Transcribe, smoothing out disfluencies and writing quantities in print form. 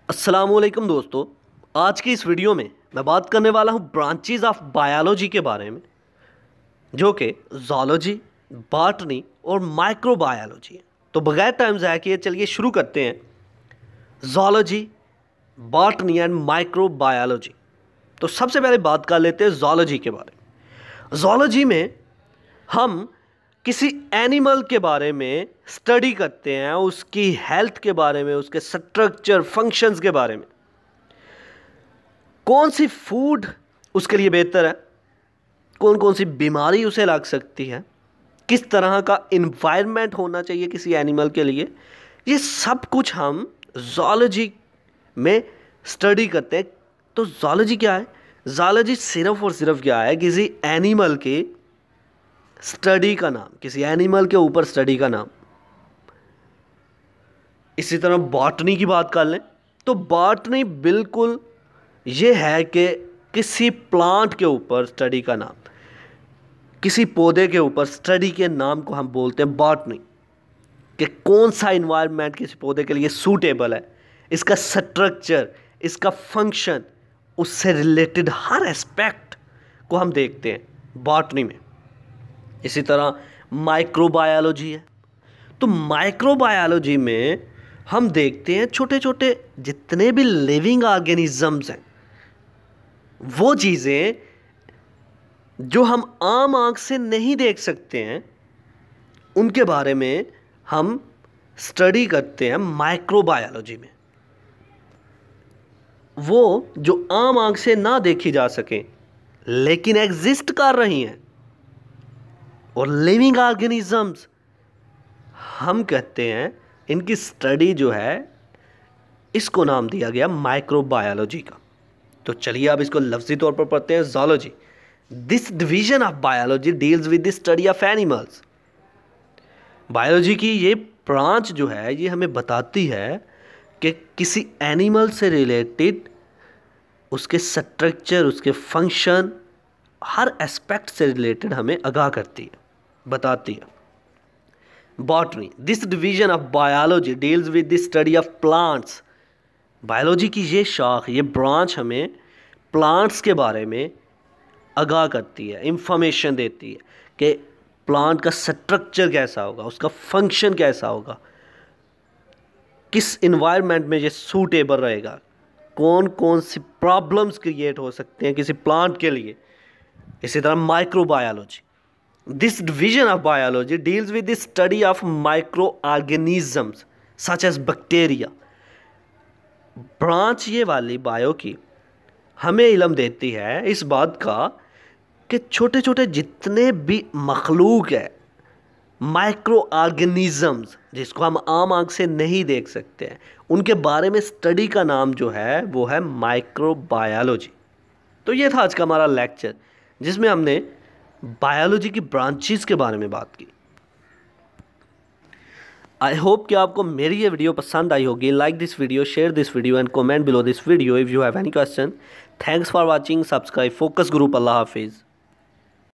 अस्सलामुअलैकुम दोस्तों। आज की इस वीडियो में मैं बात करने वाला हूँ ब्रांचेस ऑफ बायोलॉजी के बारे में, जो कि ज़ूलॉजी, बॉटनी और माइक्रोबायोलॉजी है। तो बगैर टाइम ज़ाया किए चलिए शुरू करते हैं। Zoology, botany and microbiology. तो सबसे पहले बात कर लेते हैं ज़ूलॉजी के बारे में। ज़ूलॉजी में हम किसी एनिमल के बारे में स्टडी करते हैं, उसकी हेल्थ के बारे में, उसके स्ट्रक्चर, फंक्शंस के बारे में, कौन सी फूड उसके लिए बेहतर है, कौन कौन सी बीमारी उसे लग सकती है, किस तरह का इन्वायरमेंट होना चाहिए किसी एनिमल के लिए, ये सब कुछ हम ज़ूलॉजी में स्टडी करते हैं। तो ज़ूलॉजी क्या है? ज़ूलॉजी सिर्फ और सिर्फ क्या है? किसी एनिमल के स्टडी का नाम, किसी एनिमल के ऊपर स्टडी का नाम। इसी तरह बॉटनी की बात कर लें तो बॉटनी बिल्कुल ये है कि किसी प्लांट के ऊपर स्टडी का नाम, किसी पौधे के ऊपर स्टडी के नाम को हम बोलते हैं बॉटनी, कि कौन सा इन्वायरमेंट किसी पौधे के लिए सूटेबल है, इसका स्ट्रक्चर, इसका फंक्शन, उससे रिलेटेड हर एस्पेक्ट को हम देखते हैं बॉटनी में। इसी तरह माइक्रोबायोलॉजी है। तो माइक्रोबायोलॉजी में हम देखते हैं छोटे छोटे जितने भी लिविंग ऑर्गेनिजम्स हैं, वो चीज़ें जो हम आम आँख से नहीं देख सकते हैं, उनके बारे में हम स्टडी करते हैं माइक्रोबायोलॉजी में। वो जो आम आँख से ना देखी जा सके लेकिन एग्जिस्ट कर रही हैं, और लिविंग ऑर्गेनिजम्स हम कहते हैं, इनकी स्टडी जो है इसको नाम दिया गया माइक्रोबायोलॉजी का। तो चलिए अब इसको लफ्ज़ी तौर पर पढ़ते हैं। Zoology, this division of biology deals with the study of animals. Biology की ये ब्रांच जो है ये हमें बताती है कि किसी एनिमल से रिलेटेड उसके स्ट्रक्चर, उसके फंक्शन, हर एस्पेक्ट से रिलेटेड हमें आगाह करती है, बताती है। Botany, this division of biology deals with the study of plants. Biology की ये शाख, ये ब्रांच हमें प्लांट्स के बारे में आगाह करती है, इंफॉर्मेशन देती है कि प्लांट का स्ट्रक्चर कैसा होगा, उसका फंक्शन कैसा होगा, किस इन्वायरमेंट में ये सूटेबल रहेगा, कौन कौन सी प्रॉब्लम्स क्रिएट हो सकते हैं किसी प्लांट के लिए। इसी तरह microbiology, this division of biology deals with the study of micro organisms such as bacteria. Branch ये वाली बायो की हमें इल्म देती है इस बात का कि छोटे छोटे जितने भी मखलूक है, माइक्रो ऑर्गेनिजम्स, जिसको हम आम आँख से नहीं देख सकते हैं, उनके बारे में स्टडी का नाम जो है वो है माइक्रोबायोलॉजी। तो ये था आज का हमारा लेक्चर, जिसमें हमने बायोलॉजी की ब्रांचेस के बारे में बात की। आई होप कि आपको मेरी ये वीडियो पसंद आई होगी। Like this video, share this video and comment below this video if you have any question. Thanks for watching. Subscribe focus group. अल्लाह हाफिज़।